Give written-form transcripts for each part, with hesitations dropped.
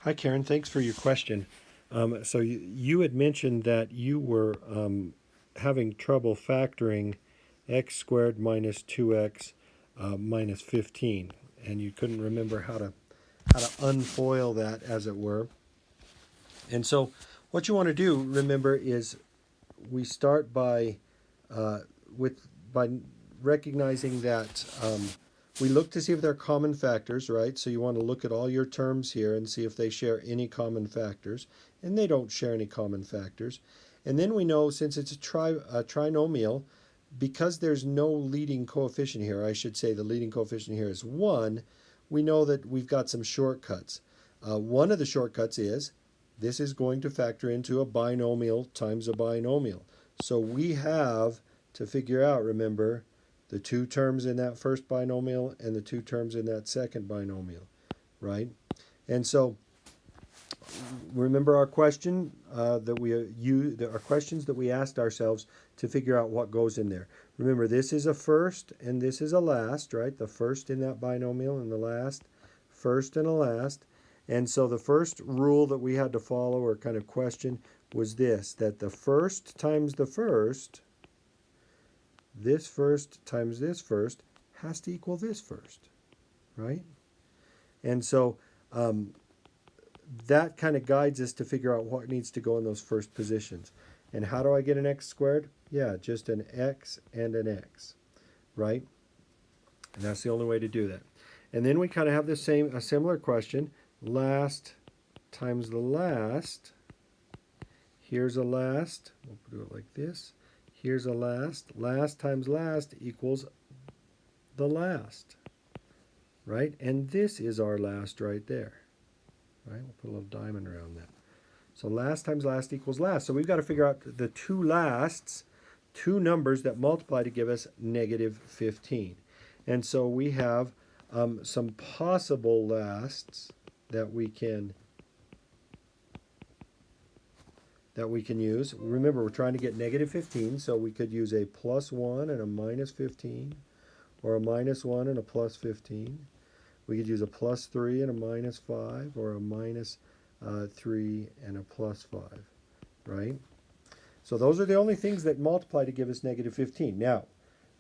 Hi, Karen. Thanks for your question. So you had mentioned that you were having trouble factoring x squared minus 2x minus 15, and you couldn't remember how to unfoil that, as it were. And so, what you want to do, remember, is we start by uh, with by recognizing that we look to see if they're common factors, right? So you want to look at all your terms here and see if they share any common factors, and they don't share any common factors. And then we know, since it's a trinomial, because there's no leading coefficient here, I should say the leading coefficient here is 1, we know that we've got some shortcuts. One of the shortcuts is this is going to factor into a binomial times a binomial. So we have to figure out, remember, the two terms in that first binomial and the two terms in that second binomial, right? And so remember our question our questions that we asked ourselves to figure out what goes in there. Remember, this is a first and this is a last, right? The first in that binomial and the last, first and a last. And so the first rule that we had to follow, or kind of question, was this: that the first times the first, this first times this first, has to equal this first, right? And so that kind of guides us to figure out what needs to go in those first positions. And how do I get an x squared? Yeah, just an x and an x, right? And that's the only way to do that. And then we kind of have a similar question. Last times the last. Here's a last. We'll do it like this. Here's a last. Last times last equals the last, right? And this is our last right there, right? We'll put a little diamond around that. So last times last equals last. So we've got to figure out the two lasts, two numbers that multiply to give us negative 15. And so we have some possible lasts that we can use. Remember, we're trying to get negative 15, so we could use a plus 1 and a minus 15, or a minus 1 and a plus 15. We could use a plus 3 and a minus 5, or a minus 3 and a plus 5, right? So those are the only things that multiply to give us negative 15. Now,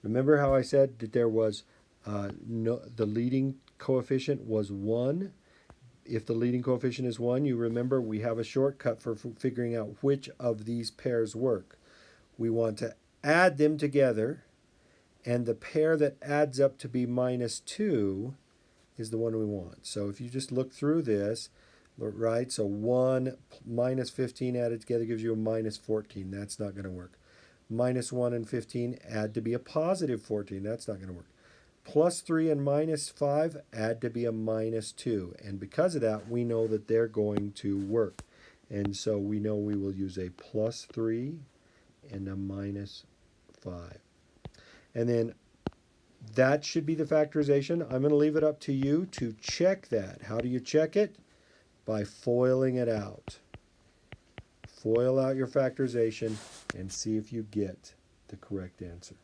remember how I said that there was the leading coefficient was 1? If the leading coefficient is 1, you remember we have a shortcut for figuring out which of these pairs work. We want to add them together, and the pair that adds up to be minus 2 is the one we want. So if you just look through this, right, so 1 minus 15 added together gives you a minus 14. That's not going to work. Minus 1 and 15 add to be a positive 14. That's not going to work. Plus 3 and minus 5 add to be a minus 2. And because of that, we know that they're going to work. And so we know we will use a plus 3 and a minus 5. And then that should be the factorization. I'm going to leave it up to you to check that. How do you check it? By foiling it out. Foil out your factorization and see if you get the correct answer.